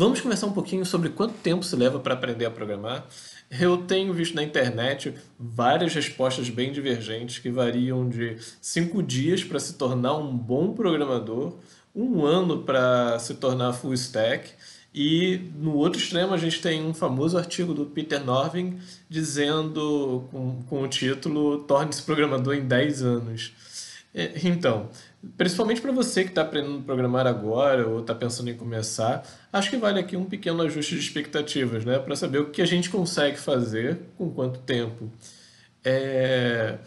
Vamos conversar um pouquinho sobre quanto tempo se leva para aprender a programar. Eu tenho visto na internet várias respostas bem divergentes que variam de 5 dias para se tornar um bom programador, um ano para se tornar full stack, e no outro extremo a gente tem um famoso artigo do Peter Norvig dizendo, com o título Torne-se programador em 10 anos. Então, principalmente para você que está aprendendo a programar agora ou está pensando em começar, acho que vale aqui um pequeno ajuste de expectativas, né? Para saber o que a gente consegue fazer com quanto tempo. É,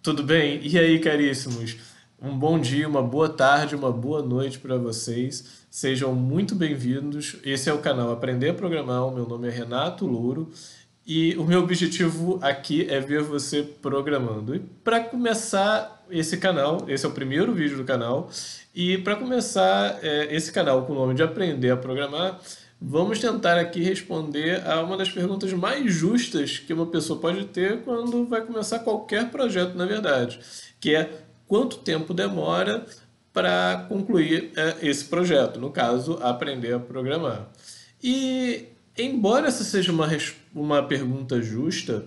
Tudo bem? E aí, caríssimos? Um bom dia, uma boa tarde, uma boa noite para vocês. Sejam muito bem-vindos. Esse é o canal Aprender a Programar. O meu nome é Renato Louro e o meu objetivo aqui é ver você programando. E para começar esse canal, esse é o primeiro vídeo do canal, e para começar esse canal com o nome de Aprender a Programar, vamos tentar aqui responder a uma das perguntas mais justas que uma pessoa pode ter quando vai começar qualquer projeto, na verdade, que é quanto tempo demora para concluir esse projeto, no caso, aprender a programar. E embora essa seja uma pergunta justa,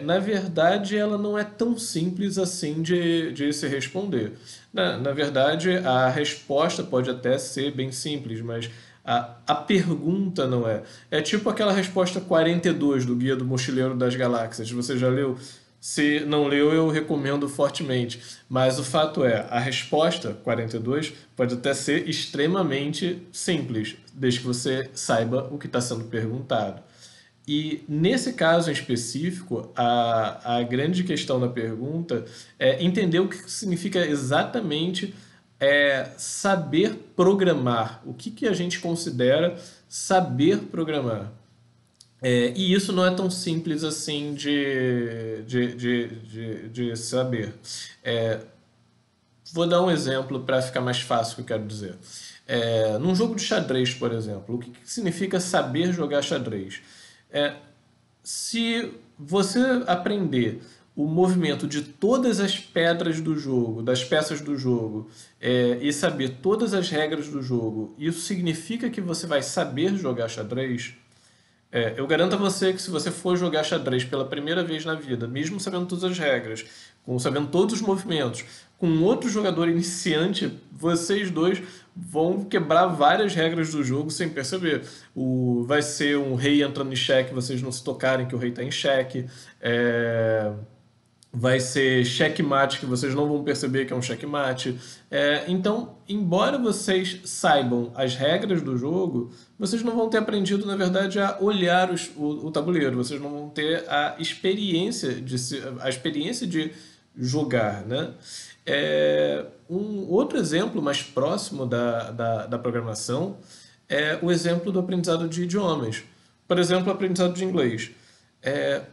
na verdade ela não é tão simples assim de se responder. Na verdade, a resposta pode até ser bem simples, mas a pergunta não é. É tipo aquela resposta 42 do Guia do Mochileiro das Galáxias. Você já leu? Se não leu, eu recomendo fortemente. Mas o fato é, a resposta 42 pode até ser extremamente simples, desde que você saiba o que está sendo perguntado. E nesse caso em específico, a grande questão da pergunta é entender o que significa exatamente saber programar. O que a gente considera saber programar? E isso não é tão simples assim de saber. É, Vou dar um exemplo para ficar mais fácil o que eu quero dizer. Num jogo de xadrez, por exemplo, o que significa saber jogar xadrez? É, Se você aprender o movimento de todas as pedras do jogo, das peças do jogo, e saber todas as regras do jogo, isso significa que você vai saber jogar xadrez? Eu garanto a você que se você for jogar xadrez pela primeira vez na vida, mesmo sabendo todas as regras, sabendo todos os movimentos, com outro jogador iniciante, vocês dois vão quebrar várias regras do jogo sem perceber. Vai ser um rei entrando em xeque, vocês não se tocarem que o rei está em xeque. Vai ser checkmate que vocês não vão perceber que é um checkmate. Então, embora vocês saibam as regras do jogo, vocês não vão ter aprendido, na verdade, a olhar o tabuleiro. Vocês não vão ter a experiência de jogar, né? Um outro exemplo mais próximo da programação é o exemplo do aprendizado de idiomas. Por exemplo, o aprendizado de inglês.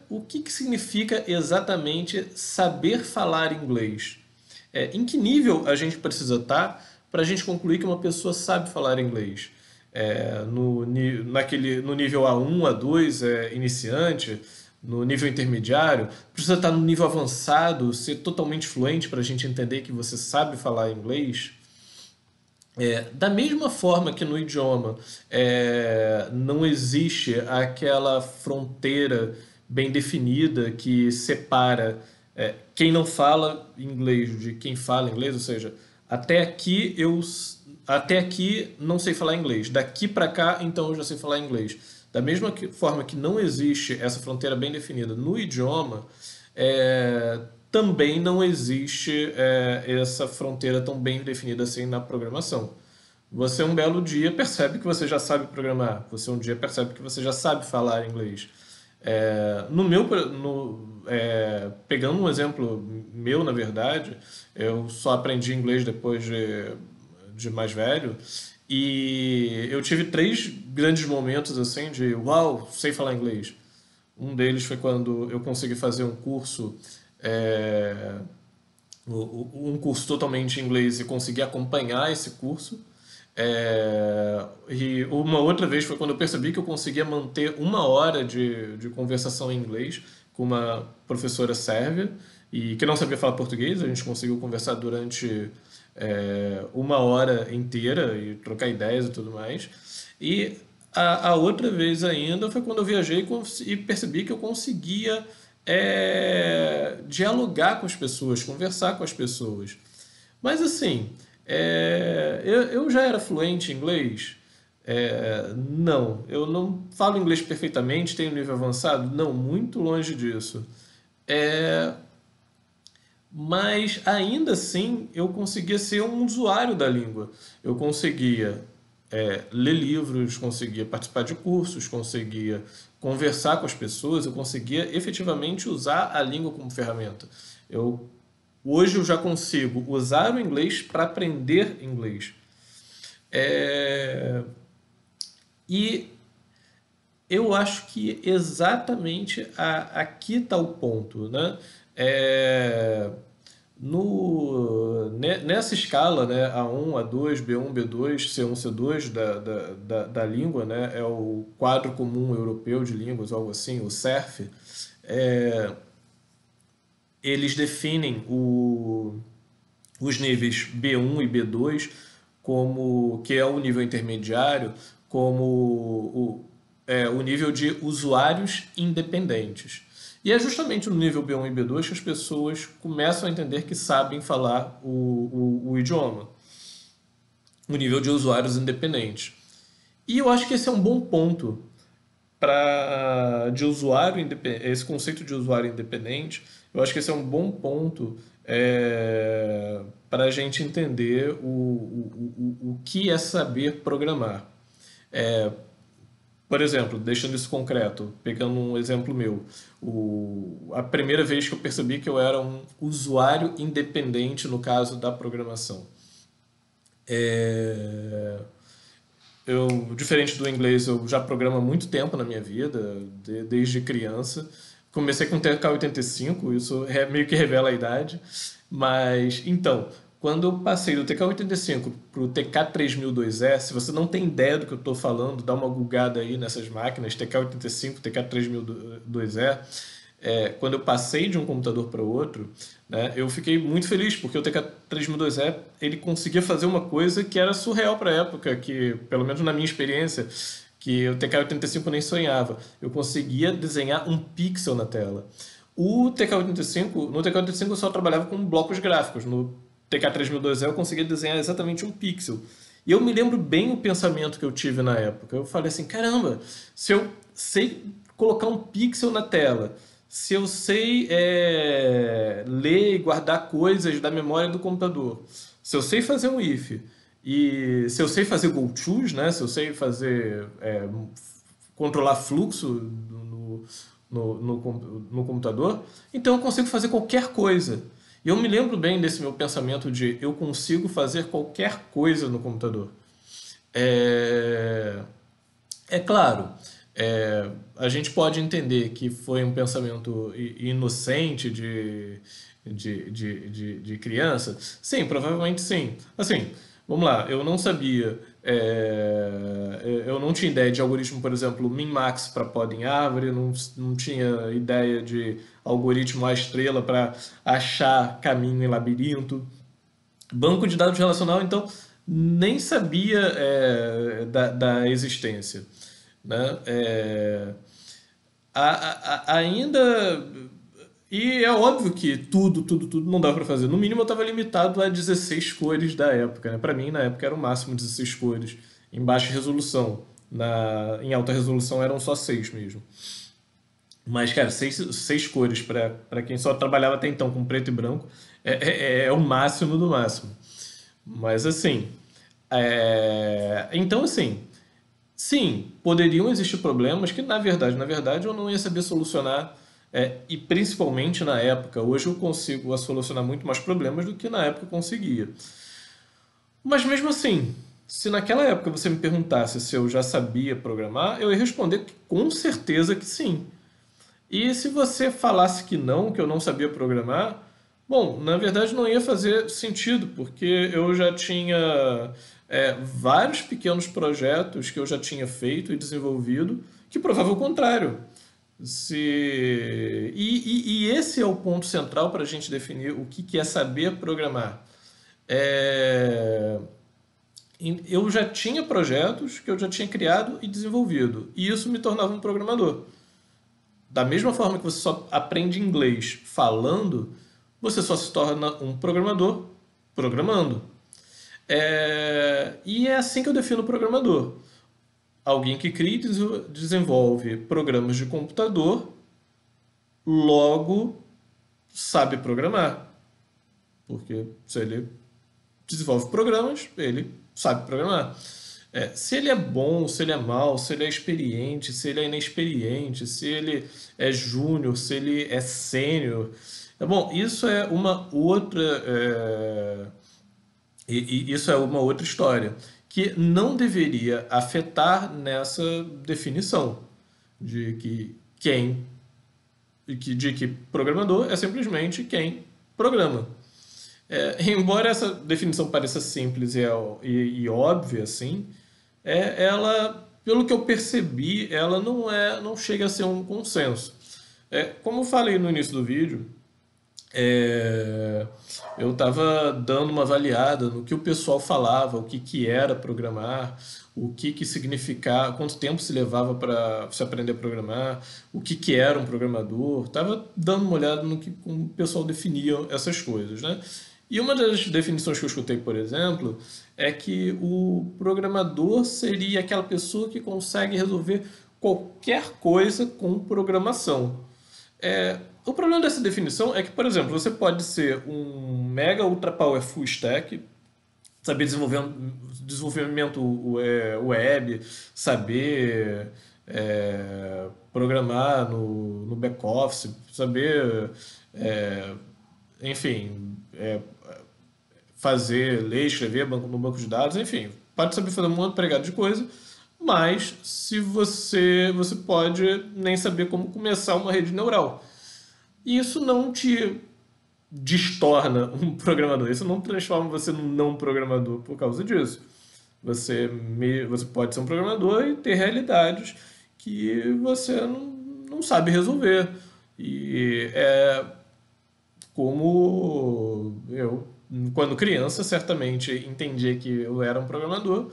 O que significa exatamente saber falar inglês? Em que nível a gente precisa estar para a gente concluir que uma pessoa sabe falar inglês? No nível A1, A2, iniciante, no nível intermediário, precisa estar no nível avançado, ser totalmente fluente para a gente entender que você sabe falar inglês? Da mesma forma que no idioma não existe aquela fronteira bem definida que separa quem não fala inglês de quem fala inglês, ou seja, até aqui até aqui não sei falar inglês, daqui para cá então eu já sei falar inglês. Da mesma forma que não existe essa fronteira bem definida no idioma, é, também não existe essa fronteira tão bem definida assim na programação. Você um belo dia percebe que você já sabe programar. Você um dia percebe que você já sabe falar inglês. Pegando um exemplo meu, na verdade, eu só aprendi inglês depois de mais velho. E eu tive três grandes momentos assim de uau, sei falar inglês. Um deles foi quando eu consegui fazer um curso, é, um curso totalmente em inglês e consegui acompanhar esse curso. E uma outra vez foi quando eu percebi que eu conseguia manter uma hora de conversação em inglês com uma professora sérvia e que não sabia falar português. A gente conseguiu conversar durante uma hora inteira e trocar ideias e tudo mais. E A outra vez ainda foi quando eu viajei e percebi que eu conseguia dialogar com as pessoas, conversar com as pessoas. Mas assim, eu já era fluente em inglês? Não, eu não falo inglês perfeitamente, tenho nível avançado? Não, muito longe disso. É, mas ainda assim eu conseguia ser um usuário da língua. Eu conseguia ler livros, conseguia participar de cursos, conseguia conversar com as pessoas, eu conseguia efetivamente usar a língua como ferramenta. Eu, hoje eu já consigo usar o inglês para aprender inglês. É, e eu acho que exatamente aqui está o ponto, né? É, nessa escala, né, A1, A2, B1, B2, C1, C2 da língua, né, é o Quadro Comum Europeu de Línguas, algo assim, o CERF, é, eles definem os níveis B1 e B2 como que é o nível intermediário, como o nível de usuários independentes. E é justamente no nível B1 e B2 que as pessoas começam a entender que sabem falar o idioma, o nível de usuários independentes. E eu acho que esse é um bom ponto para de usuário independente, esse conceito de usuário independente, eu acho que esse é um bom ponto para a gente entender o que é saber programar. Por exemplo, deixando isso concreto, pegando um exemplo meu, a primeira vez que eu percebi que eu era um usuário independente no caso da programação. É, diferente do inglês, eu já programo há muito tempo na minha vida, desde criança. Comecei com TK-85, isso meio que revela a idade. Mas, então, quando eu passei do TK-85 para o TK-3002E, se você não tem ideia do que eu estou falando, dá uma googada aí nessas máquinas, TK-85, TK-3002E. Quando eu passei de um computador para o outro, né, eu fiquei muito feliz, porque o TK-3002E ele conseguia fazer uma coisa que era surreal para a época, que, pelo menos na minha experiência, que o TK-85 nem sonhava. Eu conseguia desenhar um pixel na tela. No TK-85 eu só trabalhava com blocos gráficos. No TK-3002E eu conseguia desenhar exatamente um pixel. E eu me lembro bem o pensamento que eu tive na época. Eu falei assim, caramba, se eu sei colocar um pixel na tela, se eu sei ler e guardar coisas da memória do computador, se eu sei fazer um if, e se eu sei fazer gotos, né? Se eu sei fazer controlar fluxo no computador, então eu consigo fazer qualquer coisa. E eu me lembro bem desse meu pensamento de eu consigo fazer qualquer coisa no computador. É, é claro, a gente pode entender que foi um pensamento inocente de criança. Sim, provavelmente sim. Assim, vamos lá, eu não sabia, eu não tinha ideia de algoritmo, por exemplo, min-max para poda em árvore, não tinha ideia de algoritmo à estrela para achar caminho em labirinto. Banco de dados relacional, então, nem sabia da existência, né? Ainda. E é óbvio que tudo não dá para fazer. No mínimo eu estava limitado a 16 cores da época, né? Para mim, na época, era o máximo 16 cores em baixa resolução. Em alta resolução eram só 6 mesmo. Mas, cara, seis cores para quem só trabalhava até então com preto e branco é o máximo do máximo. Mas assim, então assim, sim, poderiam existir problemas que na verdade eu não ia saber solucionar, e principalmente na época. Hoje eu consigo solucionar muito mais problemas do que na época eu conseguia. Mas mesmo assim, se naquela época você me perguntasse se eu já sabia programar, eu ia responder que, com certeza que sim. E se você falasse que eu não sabia programar, bom, na verdade não ia fazer sentido, porque eu já tinha vários pequenos projetos que eu já tinha feito e desenvolvido que provavam o contrário. E esse é o ponto central para a gente definir o que é saber programar. É, eu já tinha projetos que eu já tinha criado e desenvolvido, e isso me tornava um programador. Da mesma forma que você só aprende inglês falando, você só se torna um programador programando. E é assim que eu defino o programador. Alguém que cria e desenvolve programas de computador, logo sabe programar. Porque se ele desenvolve programas, ele sabe programar. Se ele é bom, se ele é mau, se ele é experiente, se ele é inexperiente, se ele é júnior, se ele é sênior. Bom, isso é uma outra. Isso é uma outra história que não deveria afetar nessa definição de que de que programador é simplesmente quem programa. Embora essa definição pareça simples e óbvia, assim, ela, pelo que eu percebi, ela não chega a ser um consenso. Como eu falei no início do vídeo, é, eu estava dando uma avaliada no que o pessoal falava, o que era programar, o que significava, quanto tempo se levava para se aprender a programar, que era um programador. Estava dando uma olhada no que como o pessoal definia essas coisas, né? E uma das definições que eu escutei, por exemplo, é que o programador seria aquela pessoa que consegue resolver qualquer coisa com programação. O problema dessa definição é que, por exemplo, você pode ser um mega ultra power full stack, saber desenvolvimento web, saber programar no back-office, saber, enfim, fazer, ler, escrever no banco de dados, enfim, pode saber fazer um monte de pregado de coisa, mas se você pode nem saber como começar uma rede neural. E isso não te destorna um programador, isso não transforma você num não programador por causa disso. Você pode ser um programador e ter realidades que você não sabe resolver. E é como eu, quando criança, certamente entendia que eu era um programador,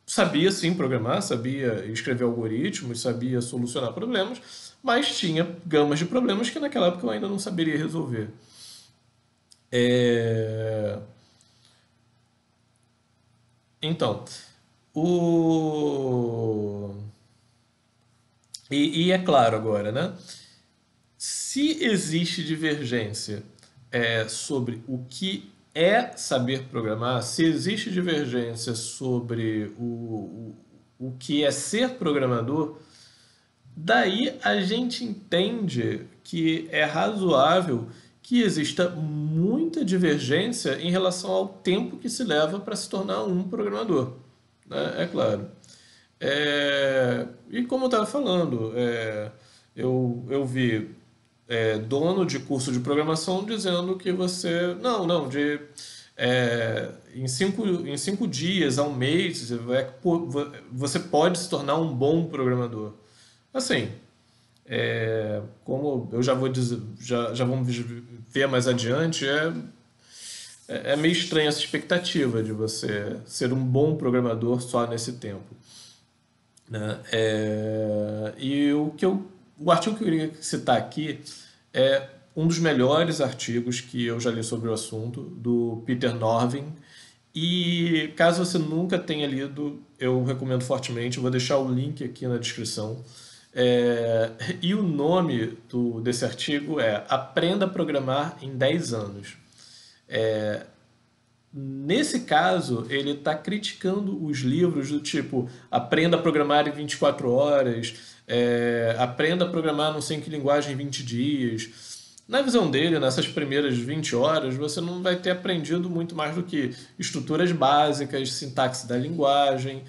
sabia sim programar, sabia escrever algoritmos, sabia solucionar problemas, mas tinha gamas de problemas que naquela época eu ainda não saberia resolver. É, Então, o... e é claro agora, né? Se existe divergência sobre o que é saber programar, se existe divergência sobre o que é ser programador, daí a gente entende que é razoável que exista muita divergência em relação ao tempo que se leva para se tornar um programador, né? É claro. E como eu estava falando, eu vi dono de curso de programação dizendo que você. Não, não, em cinco dias, a um mês, você pode se tornar um bom programador. Assim, como eu já vou dizer, já vamos ver mais adiante, é meio estranha essa expectativa de você ser um bom programador só nesse tempo, né? O artigo que eu queria citar aqui é um dos melhores artigos que eu já li sobre o assunto, do Peter Norvin. E caso você nunca tenha lido, eu recomendo fortemente. Eu vou deixar o link aqui na descrição. E o nome desse artigo é Aprenda a Programar em 10 anos. Nesse caso, ele está criticando os livros do tipo Aprenda a Programar em 24 horas, Aprenda a Programar não sei em que linguagem em 20 dias. Na visão dele, nessas primeiras 20 horas, você não vai ter aprendido muito mais do que estruturas básicas, sintaxe da linguagem,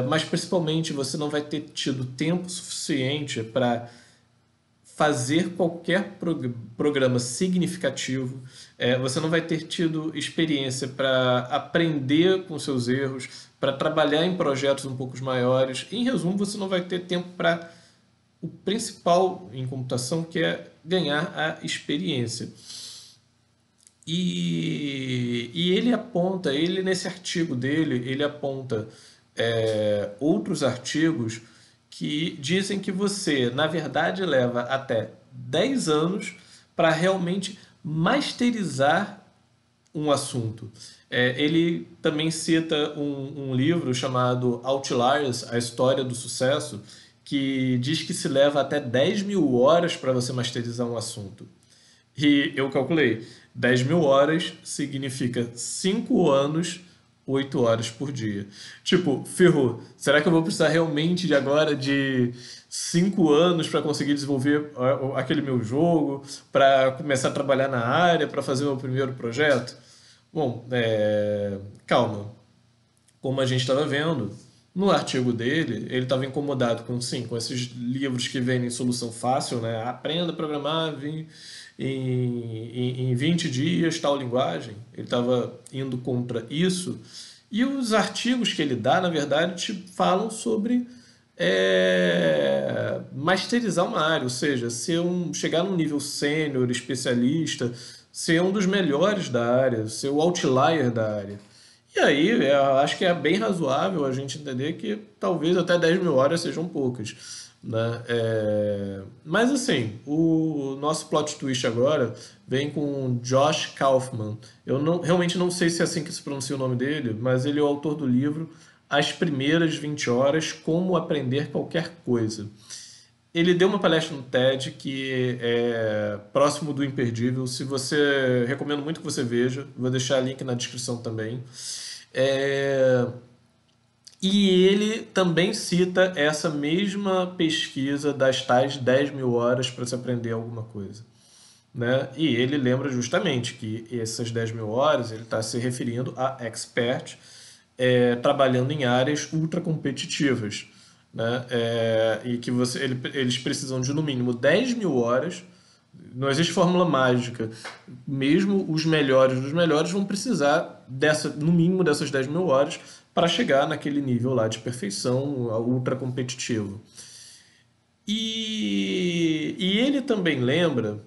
mas principalmente você não vai ter tido tempo suficiente para fazer qualquer programa significativo, você não vai ter tido experiência para aprender com seus erros, para trabalhar em projetos um pouco maiores. Em resumo, você não vai ter tempo para o principal em computação, que é ganhar a experiência. E ele aponta, ele nesse artigo dele, ele aponta outros artigos que dizem que você, na verdade, leva até 10 anos para realmente masterizar um assunto. Ele também cita um livro chamado Outliers, A História do Sucesso, que diz que se leva até 10.000 horas para você masterizar um assunto. E eu calculei, 10.000 horas significa 5 anos, 8 horas por dia. Tipo, ferrou. Será que eu vou precisar realmente de agora de 5 anos para conseguir desenvolver aquele meu jogo, para começar a trabalhar na área, para fazer o meu primeiro projeto? Bom, calma. Como a gente estava vendo, no artigo dele, ele estava incomodado com, sim, com esses livros que vendem solução fácil, né? Aprenda a programar em 20 dias, tal linguagem. Ele estava indo contra isso. E os artigos que ele dá, na verdade, te falam sobre masterizar uma área, ou seja, chegar num nível sênior, especialista, ser um dos melhores da área, ser o outlier da área. E aí, eu acho que é bem razoável a gente entender que talvez até 10.000 horas sejam poucas, né? Mas assim, o nosso plot twist agora vem com Josh Kaufman. Eu realmente não sei se é assim que se pronuncia o nome dele, mas ele é o autor do livro As Primeiras 20 Horas, Como Aprender Qualquer Coisa. Ele deu uma palestra no TED que é próximo do imperdível. Se você recomendo muito que você veja, vou deixar link na descrição também. É, e ele também cita essa mesma pesquisa das tais 10.000 horas para se aprender alguma coisa. Né? E ele lembra justamente que essas 10.000 horas ele está se referindo a expert trabalhando em áreas ultra competitivas. Né? E que eles precisam de no mínimo 10.000 horas. Não existe fórmula mágica. Mesmo os melhores dos melhores vão precisar no mínimo dessas 10.000 horas para chegar naquele nível lá de perfeição ultra competitivo. E ele também lembra,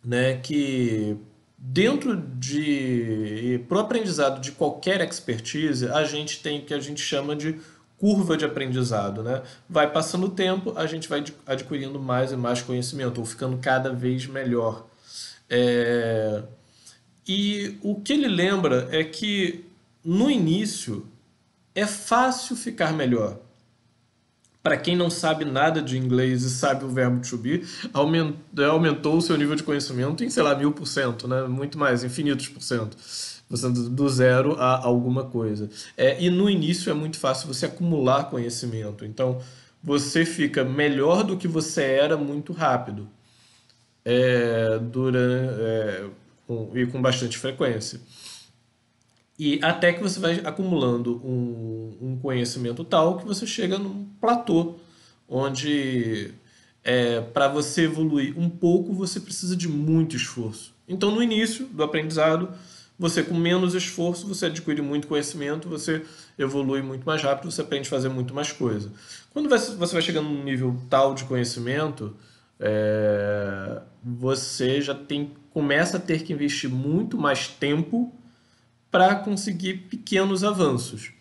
né, que dentro de pro aprendizado de qualquer expertise, a gente tem o que a gente chama de curva de aprendizado, né? Vai passando o tempo, a gente vai adquirindo mais e mais conhecimento, ou ficando cada vez melhor. É, E o que ele lembra é que no início é fácil ficar melhor. Para quem não sabe nada de inglês e sabe o verbo to be, aumentou o seu nível de conhecimento em, sei lá, 1.000%, né? Muito mais, infinitos por cento. Você do zero a alguma coisa. E no início é muito fácil você acumular conhecimento. Então, você fica melhor do que você era muito rápido. E com bastante frequência. E até que você vai acumulando um conhecimento tal que você chega num platô, onde para você evoluir um pouco você precisa de muito esforço. Então, no início do aprendizado, você com menos esforço, você adquire muito conhecimento, você evolui muito mais rápido, você aprende a fazer muito mais coisa. Quando você vai chegando num nível tal de conhecimento, você já começa a ter que investir muito mais tempo para conseguir pequenos avanços,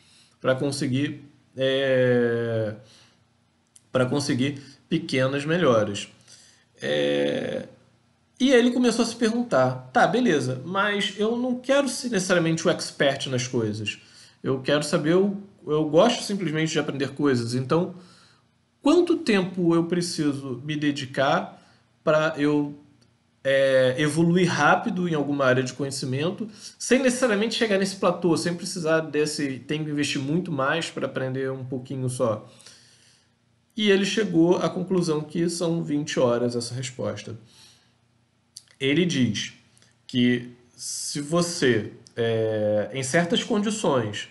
para conseguir é, para conseguir pequenas melhoras. É, e aí ele começou a se perguntar, tá, beleza, mas eu não quero ser necessariamente o expert nas coisas. Eu quero saber, eu gosto simplesmente de aprender coisas. Então, quanto tempo eu preciso me dedicar para eu evoluir rápido em alguma área de conhecimento, sem necessariamente chegar nesse platô, sem precisar tem que investir muito mais para aprender um pouquinho só. E ele chegou à conclusão que são 20 horas essa resposta. Ele diz que se você, em certas condições,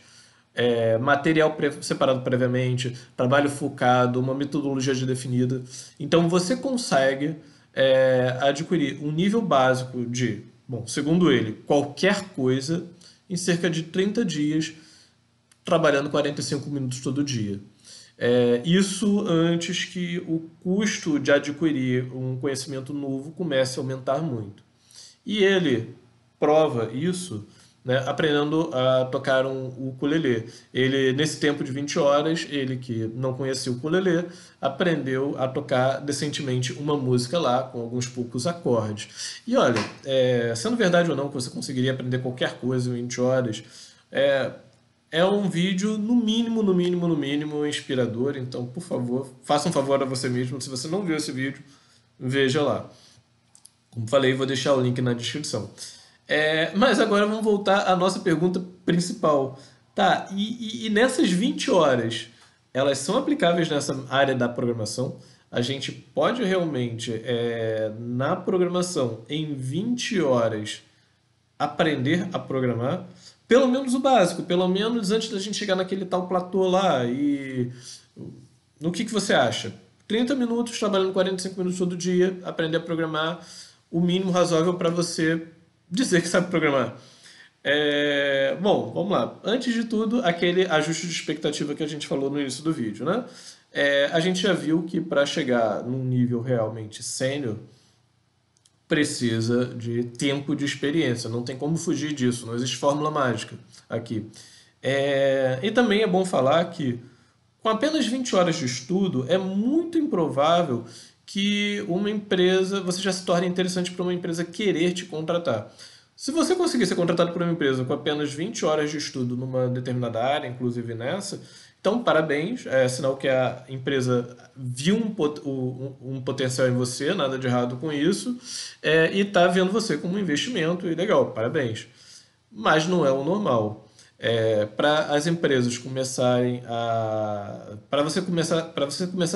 material separado previamente, trabalho focado, uma metodologia já definida, então você consegue adquirir um nível básico de, bom, segundo ele, qualquer coisa em cerca de 30 dias, trabalhando 45 minutos todo dia. Isso antes que o custo de adquirir um conhecimento novo comece a aumentar muito. E ele prova isso, né, aprendendo a tocar um ukulele. Ele, nesse tempo de 20 horas, ele que não conhecia o ukulele, aprendeu a tocar decentemente uma música lá, com alguns poucos acordes. E olha, sendo verdade ou não que você conseguiria aprender qualquer coisa em 20 horas, é, é um vídeo, no mínimo, no mínimo, no mínimo, inspirador. Então, por favor, faça um favor a você mesmo. Se você não viu esse vídeo, veja lá. Como falei, vou deixar o link na descrição. Mas agora vamos voltar à nossa pergunta principal. Tá, e nessas 20 horas, elas são aplicáveis nessa área da programação? A gente pode realmente, na programação, em 20 horas, aprender a programar? Pelo menos o básico, pelo menos antes da gente chegar naquele tal platô lá. E no que você acha? 30 minutos, trabalhando 45 minutos todo dia, aprender a programar, o mínimo razoável para você dizer que sabe programar. Bom, vamos lá. Antes de tudo, aquele ajuste de expectativa que a gente falou no início do vídeo, né? A gente já viu que para chegar num nível realmente sênior, precisa de tempo de experiência, não tem como fugir disso, não existe fórmula mágica aqui. E também é bom falar que com apenas 20 horas de estudo, é muito improvável que uma empresa, você já se torne interessante para uma empresa querer te contratar. Se você conseguir ser contratado por uma empresa com apenas 20 horas de estudo numa determinada área, inclusive nessa, então parabéns, é sinal que a empresa viu um potencial em você, nada de errado com isso, e está vendo você como um investimento, e legal, parabéns. Mas não é o normal. Para as empresas começarem a. Para você começar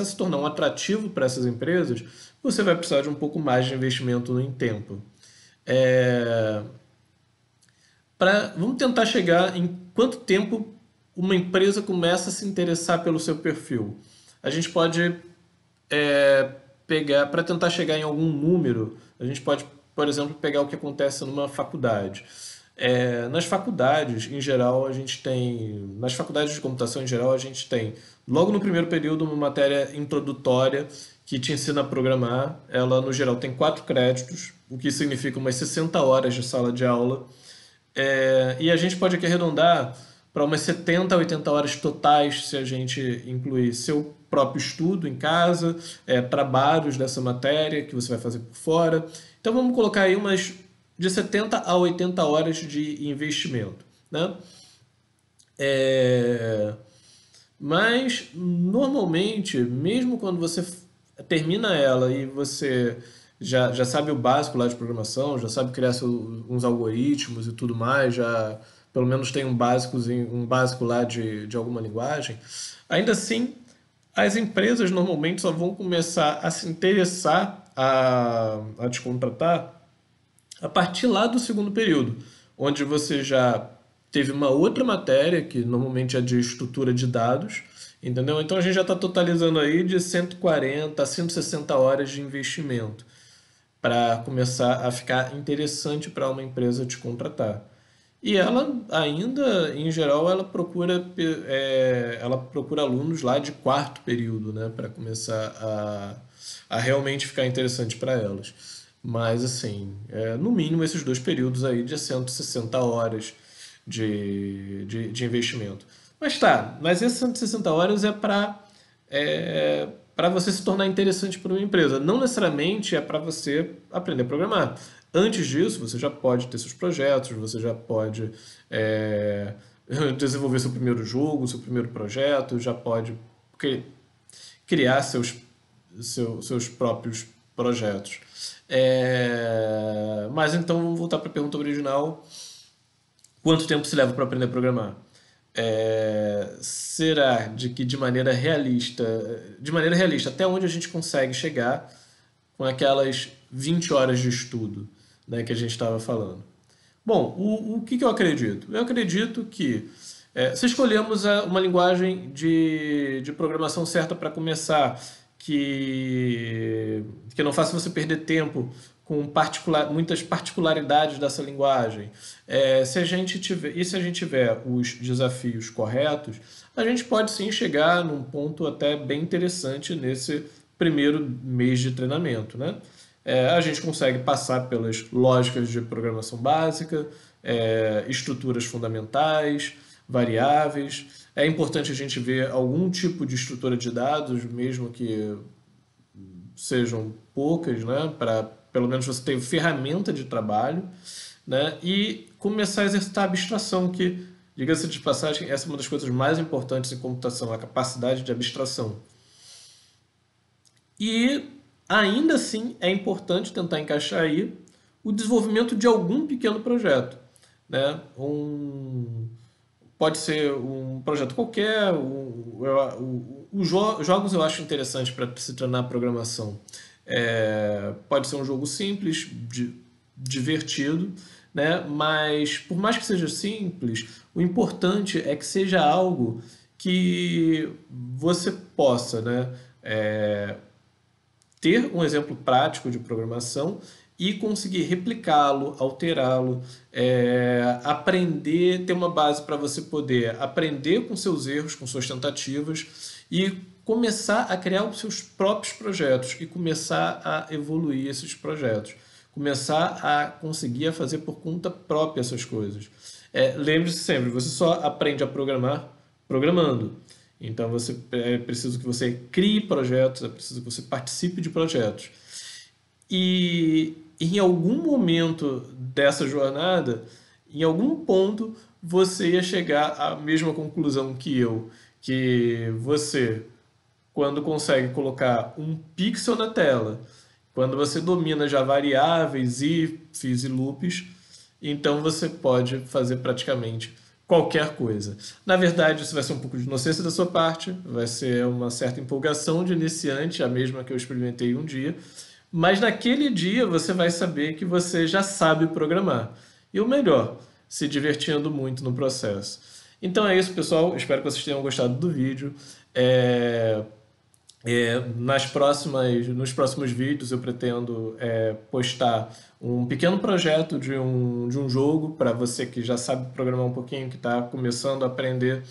a se tornar um atrativo para essas empresas, você vai precisar de um pouco mais de investimento em tempo. É, vamos tentar chegar em quanto tempo uma empresa começa a se interessar pelo seu perfil. A gente pode pegar, para tentar chegar em algum número, a gente pode, por exemplo, pegar o que acontece numa faculdade. Nas faculdades, em geral, a gente tem. Nas faculdades de computação, em geral, a gente tem, logo no primeiro período, uma matéria introdutória que te ensina a programar. Ela, no geral, tem 4 créditos, o que significa umas 60 horas de sala de aula. E a gente pode aqui arredondar para umas 70 a 80 horas totais, se a gente incluir seu próprio estudo em casa, trabalhos dessa matéria que você vai fazer por fora. Então vamos colocar aí umas de 70 a 80 horas de investimento, né? Mas normalmente, mesmo quando você termina ela e você já sabe o básico lá de programação, já sabe criar uns algoritmos e tudo mais, já pelo menos tem um básico lá de alguma linguagem, ainda assim as empresas normalmente só vão começar a se interessar a te contratar a partir lá do segundo período, onde você já teve uma outra matéria, que normalmente é de estrutura de dados, entendeu? Então a gente já está totalizando aí de 140 a 160 horas de investimento para começar a ficar interessante para uma empresa te contratar. E ela ainda, em geral, ela procura alunos lá de quarto período, né, para começar a realmente ficar interessante para elas. Mas, assim, no mínimo esses 2 períodos aí de 160 horas de investimento. Mas essas 160 horas para você se tornar interessante para uma empresa. Não necessariamente é para você aprender a programar. Antes disso, você já pode ter seus projetos, você já pode desenvolver seu primeiro jogo, seu primeiro projeto, já pode criar seus próprios projetos. Mas então vamos voltar para a pergunta original. Quanto tempo se leva para aprender a programar? Será de maneira realista, até onde a gente consegue chegar com aquelas 20 horas de estudo, né, que a gente estava falando? Bom, o que eu acredito? Eu acredito que se escolhemos uma linguagem de programação certa para começar, que não faça você perder tempo com muitas particularidades dessa linguagem, se a gente tiver os desafios corretos, a gente pode sim chegar num ponto até bem interessante nesse primeiro mês de treinamento, né? A gente consegue passar pelas lógicas de programação básica, estruturas fundamentais, variáveis. É importante a gente ver algum tipo de estrutura de dados, mesmo que sejam poucas, né, para pelo menos você ter ferramenta de trabalho, né, e começar a exercitar a abstração, que, diga-se de passagem, essa é uma das coisas mais importantes em computação, a capacidade de abstração. E ainda assim é importante tentar encaixar aí o desenvolvimento de algum pequeno projeto, né? Pode ser um projeto qualquer. Jogos eu acho interessante para se treinar programação. Pode ser um jogo simples, divertido, né? Mas por mais que seja simples, o importante é que seja algo que você possa, né, ter um exemplo prático de programação e conseguir replicá-lo, alterá-lo, aprender, ter uma base para você poder aprender com seus erros, com suas tentativas e começar a criar os seus próprios projetos e começar a evoluir esses projetos, começar a conseguir fazer por conta própria essas coisas. Lembre-se sempre, você só aprende a programar programando. Então é preciso que você crie projetos, é preciso que você participe de projetos. E em algum momento dessa jornada, em algum ponto, você ia chegar à mesma conclusão que eu, que você, quando consegue colocar um pixel na tela, quando você domina já variáveis, ifs e loops, então você pode fazer praticamente qualquer coisa. Na verdade, isso vai ser um pouco de inocência da sua parte, vai ser uma certa empolgação de iniciante, a mesma que eu experimentei um dia, mas naquele dia você vai saber que você já sabe programar. E o melhor, se divertindo muito no processo. Então é isso, pessoal. Espero que vocês tenham gostado do vídeo. Nos próximos vídeos eu pretendo postar um pequeno projeto de um jogo para você que já sabe programar um pouquinho, que está começando a aprender.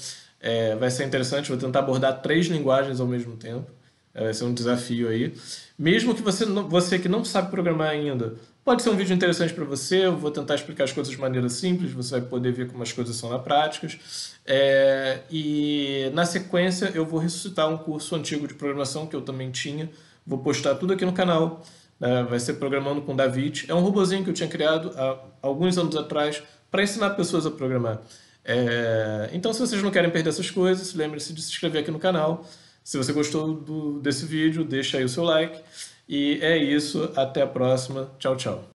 Vai ser interessante, vou tentar abordar 3 linguagens ao mesmo tempo. Vai ser um desafio aí. Mesmo que você que não sabe programar ainda, pode ser um vídeo interessante para você. Eu vou tentar explicar as coisas de maneira simples, você vai poder ver como as coisas são na prática. E na sequência eu vou ressuscitar um curso antigo de programação que eu também tinha. Vou postar tudo aqui no canal. Vai ser Programando com David. É um robozinho que eu tinha criado há alguns anos atrás para ensinar pessoas a programar. Então, se vocês não querem perder essas coisas, lembre-se de se inscrever aqui no canal. Se você gostou desse vídeo, deixa aí o seu like. E é isso, até a próxima. Tchau, tchau.